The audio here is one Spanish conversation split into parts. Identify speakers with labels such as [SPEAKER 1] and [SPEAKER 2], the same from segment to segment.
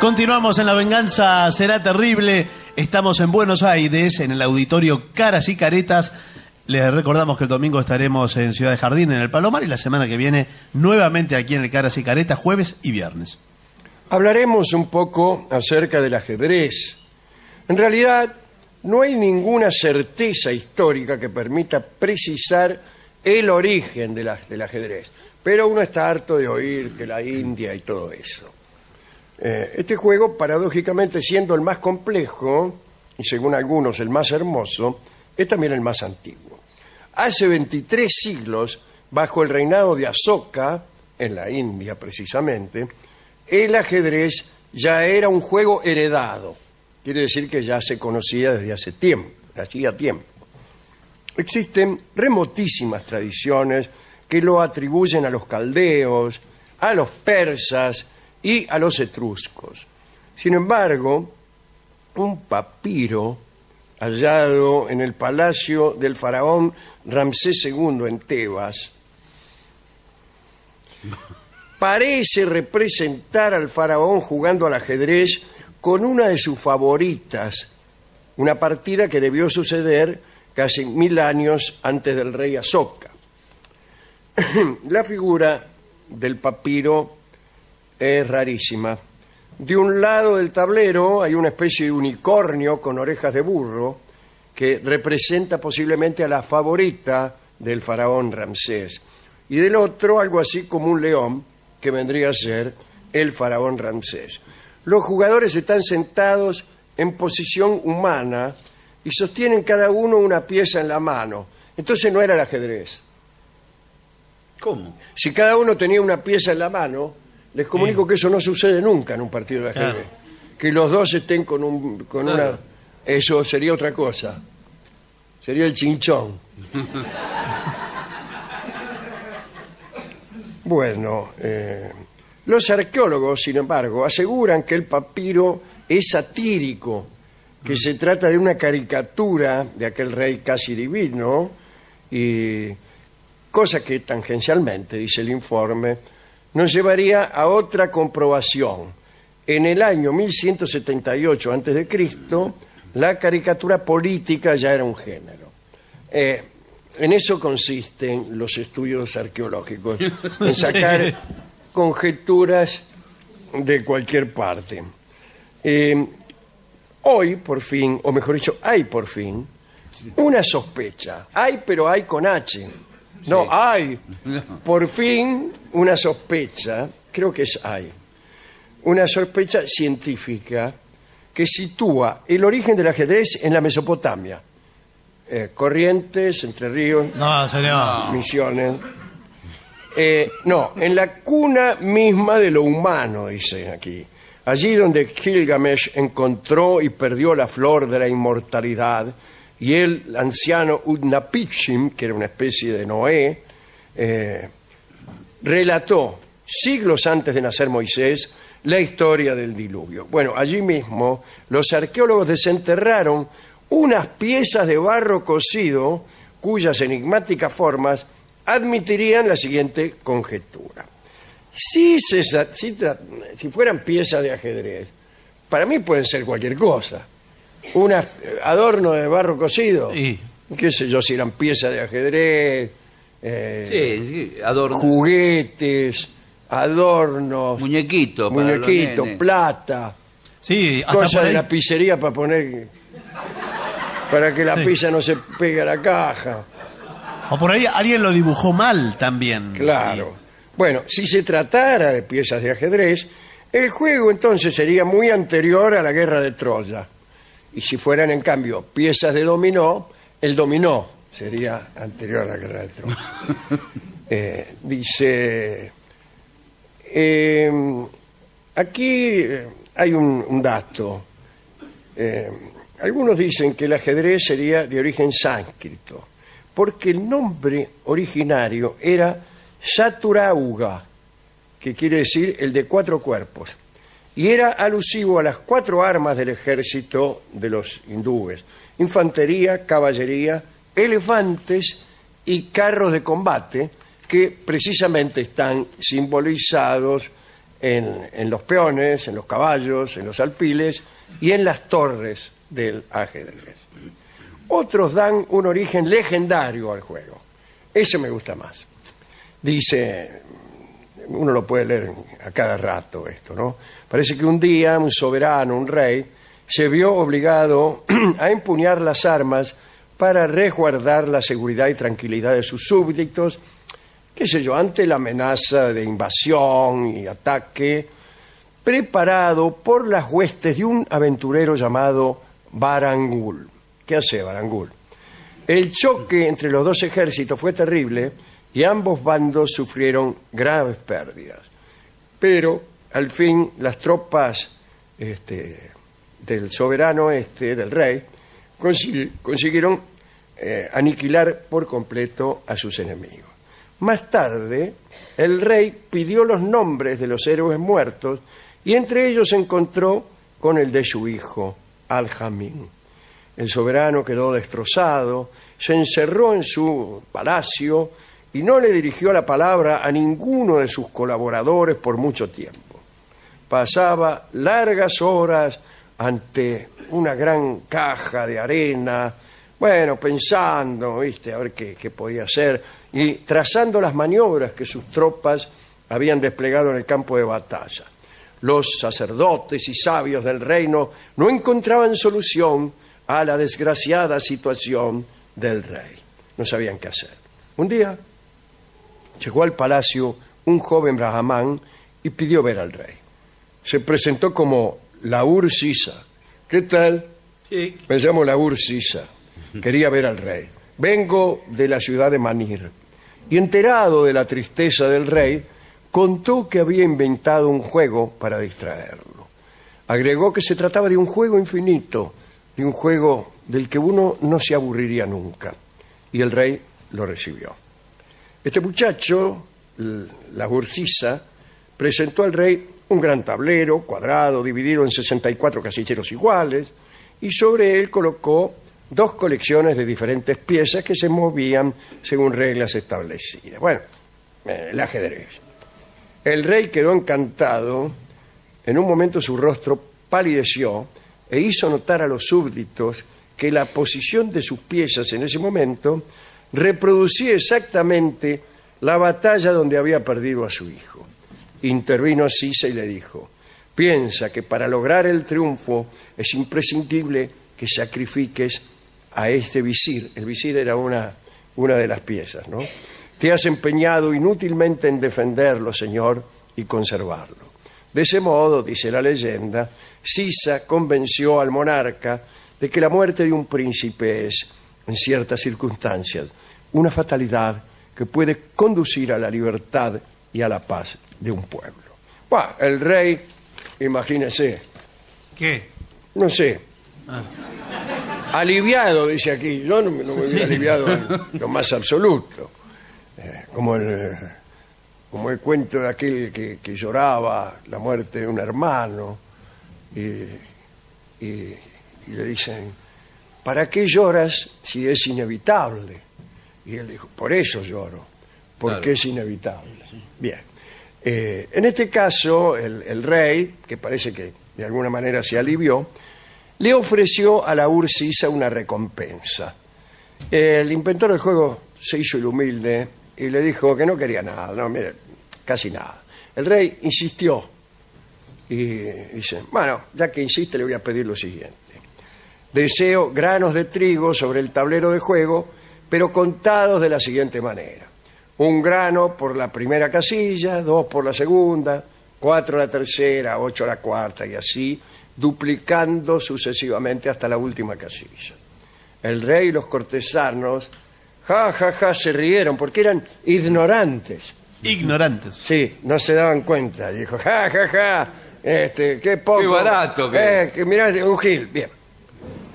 [SPEAKER 1] Continuamos en La Venganza Será Terrible. Estamos en Buenos Aires, en el auditorio Caras y Caretas. Les recordamos que el domingo estaremos en Ciudad de Jardín, en el Palomar, y la semana que viene nuevamente aquí en el Caras y Caretas, jueves y viernes.
[SPEAKER 2] Hablaremos un poco acerca del ajedrez. En realidad, no hay ninguna certeza histórica que permita precisar el origen del ajedrez, pero uno está harto de oír que la India y todo eso. Este juego, paradójicamente, siendo el más complejo, y según algunos el más hermoso, es también el más antiguo. Hace 23 siglos, bajo el reinado de Asoka, en la India precisamente, el ajedrez ya era un juego heredado. Quiere decir que ya se conocía desde hace tiempo, hacía tiempo. Existen remotísimas tradiciones que lo atribuyen a los caldeos, a los persas y a los etruscos. Sin embargo, un papiro hallado en el palacio del faraón Ramsés II en Tebas parece representar al faraón jugando al ajedrez con una de sus favoritas, una partida que debió suceder casi 1000 años antes del rey Asoka. La figura del papiro es rarísima. De un lado del tablero hay una especie de unicornio con orejas de burro que representa posiblemente a la favorita del faraón Ramsés. Y del otro algo así como un león que vendría a ser el faraón Ramsés. Los jugadores están sentados en posición humana y sostienen cada uno una pieza en la mano. Entonces no era el ajedrez.
[SPEAKER 1] ¿Cómo?
[SPEAKER 2] Si cada uno tenía una pieza en la mano, les comunico que eso no sucede nunca en un partido de ajedrez. Claro. Que los dos estén con una... Eso sería otra cosa. Sería el chinchón. Bueno, los arqueólogos, sin embargo, aseguran que el papiro es satírico, que se trata de una caricatura de aquel rey casi divino, y cosa que tangencialmente, dice el informe, nos llevaría a otra comprobación. En el año 1178 a.C., la caricatura política ya era un género. En eso consisten los estudios arqueológicos, en sacar conjeturas de cualquier parte. Hoy, por fin, o mejor dicho, hay por fin, una sospecha. Hay, pero hay con H. No, hay, por fin, una sospecha, creo que es hay, una sospecha científica que sitúa el origen del ajedrez en la Mesopotamia. Corrientes, Entre Ríos,
[SPEAKER 1] No, señor.
[SPEAKER 2] Misiones. No, en la cuna misma de lo humano, dice aquí. Allí donde Gilgamesh encontró y perdió la flor de la inmortalidad, y el anciano Utnapishtim, que era una especie de Noé, relató, siglos antes de nacer Moisés, la historia del diluvio. Bueno, allí mismo los arqueólogos desenterraron unas piezas de barro cocido cuyas enigmáticas formas admitirían la siguiente conjetura. Si fueran piezas de ajedrez, para mí pueden ser cualquier cosa. Un adorno de barro cocido,
[SPEAKER 1] Sí.
[SPEAKER 2] qué sé yo, si eran piezas de ajedrez,
[SPEAKER 3] Sí, adorno.
[SPEAKER 2] juguetes, adornos,
[SPEAKER 3] Muñequito para los nenes.
[SPEAKER 2] plata,
[SPEAKER 1] Sí, hasta
[SPEAKER 2] cosas
[SPEAKER 1] por
[SPEAKER 2] de
[SPEAKER 1] ahí.
[SPEAKER 2] la pizzería para poner, para que la pizza no se pegue a la caja.
[SPEAKER 1] O por ahí alguien lo dibujó mal también.
[SPEAKER 2] Claro. Bueno, si se tratara de piezas de ajedrez, el juego entonces sería muy anterior a la guerra de Troya. Y si fueran, en cambio, piezas de dominó, el dominó sería anterior a la guerra de Troya. Dice... aquí hay un dato. Algunos dicen que el ajedrez sería de origen sánscrito, porque el nombre originario era Saturauga, que quiere decir el de 4 cuerpos, y era alusivo a las 4 armas del ejército de los hindúes: infantería, caballería, elefantes y carros de combate, que precisamente están simbolizados en los peones, en los caballos, en los alfiles y en las torres del ajedrez. Otros dan un origen legendario al juego. Ese me gusta más. Dice, uno lo puede leer a cada rato esto, ¿no? Parece que un día un soberano, un rey, se vio obligado a empuñar las armas para resguardar la seguridad y tranquilidad de sus súbditos, qué sé yo, ante la amenaza de invasión y ataque preparado por las huestes de un aventurero llamado Barangul. ¿Qué hace Barangul? El choque entre los dos ejércitos fue terrible y ambos bandos sufrieron graves pérdidas. Pero, al fin, las tropas del soberano del rey, consiguieron aniquilar por completo a sus enemigos. Más tarde, el rey pidió los nombres de los héroes muertos y entre ellos se encontró con el de su hijo, Al-Jamín. El soberano quedó destrozado, se encerró en su palacio y no le dirigió la palabra a ninguno de sus colaboradores por mucho tiempo. Pasaba largas horas ante una gran caja de arena, bueno, pensando, ¿viste?, a ver qué podía hacer, y trazando las maniobras que sus tropas habían desplegado en el campo de batalla. Los sacerdotes y sabios del reino no encontraban solución a la desgraciada situación del rey. No sabían qué hacer. Un día llegó al palacio un joven brahmán y pidió ver al rey. Se presentó como Laur Sisa. ¿Qué tal?
[SPEAKER 3] Sí.
[SPEAKER 2] Me llamo Laur Sisa. Quería ver al rey. Vengo de la ciudad de Manir. Y enterado de la tristeza del rey, contó que había inventado un juego para distraerlo. Agregó que se trataba de un juego infinito, de un juego del que uno no se aburriría nunca. Y el rey lo recibió. Este muchacho, Laur Sisa, presentó al rey un gran tablero cuadrado dividido en 64 casilleros iguales y sobre él colocó 2 colecciones de diferentes piezas que se movían según reglas establecidas. Bueno, el ajedrez. El rey quedó encantado. En un momento su rostro palideció e hizo notar a los súbditos que la posición de sus piezas en ese momento reproducía exactamente la batalla donde había perdido a su hijo. Intervino Sisa y le dijo: piensa que para lograr el triunfo es imprescindible que sacrifiques a este visir. El visir era una de las piezas, ¿no? Te has empeñado inútilmente en defenderlo, señor, y conservarlo. De ese modo, dice la leyenda, Sisa convenció al monarca de que la muerte de un príncipe es, en ciertas circunstancias, una fatalidad que puede conducir a la libertad y a la paz de un pueblo. Bah, el rey, imagínese.
[SPEAKER 1] ¿Qué?
[SPEAKER 2] No sé. Aliviado, dice aquí. Yo no me hubiera aliviado en lo más absoluto. Como el cuento de aquel que lloraba la muerte de un hermano y le dicen: ¿para qué lloras si es inevitable? Y él dijo: por eso lloro, porque claro, es inevitable. Sí. Bien. En este caso, el rey, que parece que de alguna manera se alivió, le ofreció a Laur Sisa una recompensa. El inventor del juego se hizo el humilde y le dijo que no quería nada, no, mire, casi nada. El rey insistió y dice: bueno, ya que insiste, le voy a pedir lo siguiente. Deseo granos de trigo sobre el tablero de juego, pero contados de la siguiente manera: 1 grano por la primera casilla, 2 por la segunda, 4 la tercera, 8 la cuarta, y así, duplicando sucesivamente hasta la última casilla. El rey y los cortesanos, se rieron porque eran ignorantes.
[SPEAKER 1] Ignorantes.
[SPEAKER 2] Sí, no se daban cuenta. Dijo: qué poco.
[SPEAKER 3] Qué barato.
[SPEAKER 2] Que mirá, un gil. Bien.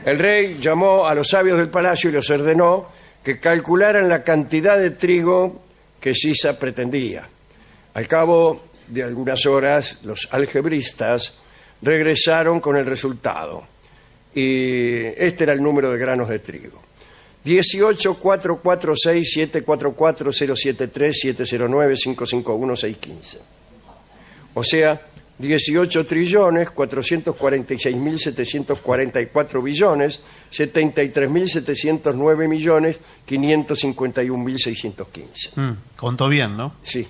[SPEAKER 2] El rey llamó a los sabios del palacio y les ordenó que calcularan la cantidad de trigo que Sisa pretendía. Al cabo de algunas horas, los algebristas regresaron con el resultado. Y este era el número de granos de trigo: 18,446,744,073,709,551,615. O sea, 18.446.744 billones, 73.709.551.615.
[SPEAKER 1] Contó bien, ¿no?
[SPEAKER 2] Sí.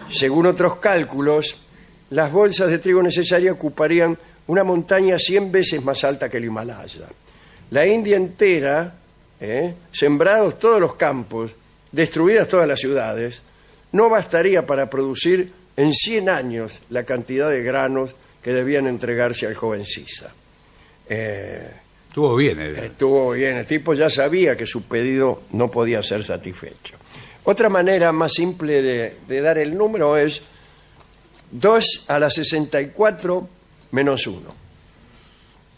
[SPEAKER 2] Según otros cálculos, las bolsas de trigo necesarias ocuparían una montaña 100 veces más alta que el Himalaya. La India entera, sembrados todos los campos, destruidas todas las ciudades, no bastaría para producir en 100 años la cantidad de granos que debían entregarse al joven Sisa.
[SPEAKER 3] Estuvo bien.
[SPEAKER 2] Estuvo bien, el tipo ya sabía que su pedido no podía ser satisfecho. Otra manera más simple de dar el número es 2 a la 64 menos 1.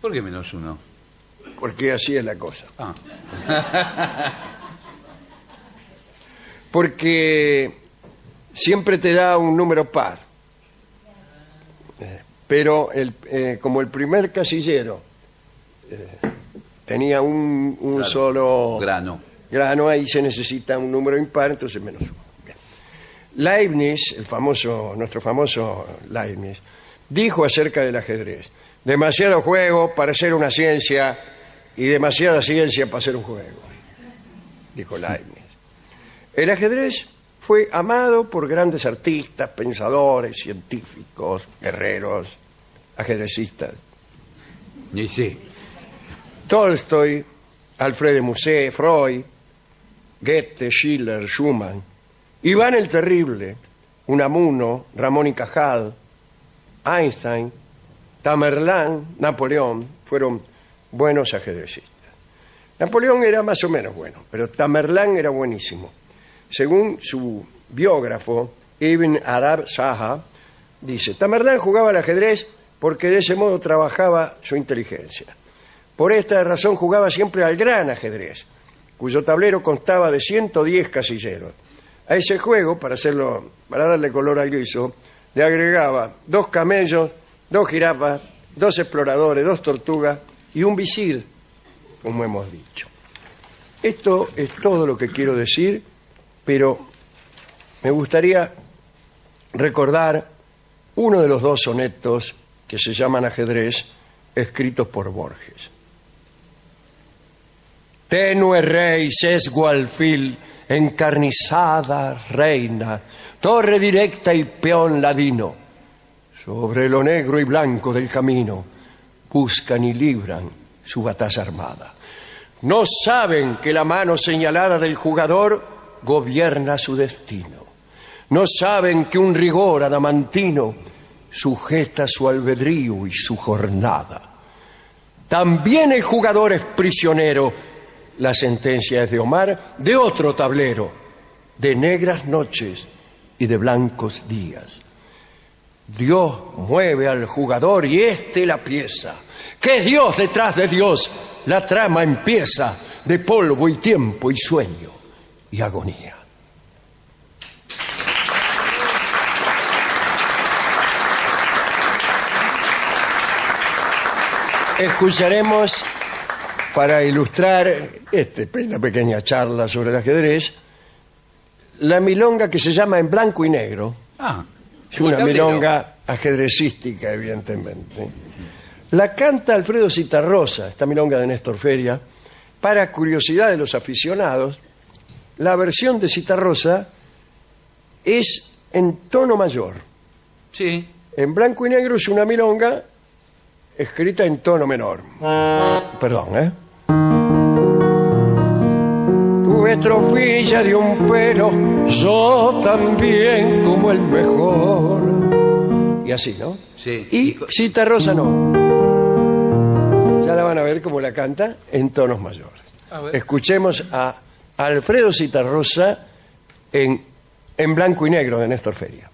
[SPEAKER 3] ¿Por qué menos 1?
[SPEAKER 2] Porque así es la cosa.
[SPEAKER 3] Ah.
[SPEAKER 2] Porque siempre te da un número par. Pero como el primer casillero tenía un
[SPEAKER 3] Claro,
[SPEAKER 2] solo
[SPEAKER 3] grano,
[SPEAKER 2] ahí se necesita un número impar, entonces menos 1. Bien. Leibniz, nuestro famoso Leibniz, dijo acerca del ajedrez: demasiado juego para ser una ciencia y demasiada ciencia para ser un juego, dijo Leibniz. El ajedrez fue amado por grandes artistas, pensadores, científicos, guerreros, ajedrecistas.
[SPEAKER 3] Y sí.
[SPEAKER 2] Tolstoy, Alfred de Musset, Freud, Goethe, Schiller, Schumann, Iván el Terrible, Unamuno, Ramón y Cajal, Einstein, Tamerlán, Napoleón, fueron buenos ajedrecistas. Napoleón era más o menos bueno, pero Tamerlán era buenísimo. Según su biógrafo, Ibn Arab Zaha, dice: Tamerlán jugaba al ajedrez porque de ese modo trabajaba su inteligencia. Por esta razón jugaba siempre al gran ajedrez, cuyo tablero constaba de 110 casilleros. A ese juego, para darle color al guiso, le agregaba 2 camellos, 2 jirafas, 2 exploradores, 2 tortugas y un visir, como hemos dicho. Esto es todo lo que quiero decir, pero me gustaría recordar uno de los 2 sonetos que se llaman Ajedrez, escritos por Borges. Tenue rey, sesgo alfil, encarnizada reina, torre directa y peón ladino, sobre lo negro y blanco del camino, buscan y libran su batalla armada. No saben que la mano señalada del jugador gobierna su destino. No saben que un rigor adamantino sujeta su albedrío y su jornada. También el jugador es prisionero. La sentencia es de Omar, de otro tablero, de negras noches y de blancos días. Dios mueve al jugador y éste la pieza. Que Dios detrás de Dios, la trama empieza de polvo y tiempo y sueño y agonía. Escucharemos, para ilustrar esta pequeña charla sobre el ajedrez, la milonga que se llama En blanco y negro. Es una milonga ajedrecística, evidentemente. La canta Alfredo Zitarrosa, esta milonga de Néstor Feria. Para curiosidad de los aficionados, la versión de Zitarrosa es en tono mayor.
[SPEAKER 3] Sí.
[SPEAKER 2] En blanco y negro es una milonga escrita en tono menor. Perdón, Tu estropilla de un pelo, yo también como el mejor. Y así, ¿no?
[SPEAKER 3] Sí.
[SPEAKER 2] Y Zitarrosa no. Ya la van a ver cómo la canta en tonos mayores. Escuchemos a Alfredo Zitarrosa en blanco y negro de Néstor Feria.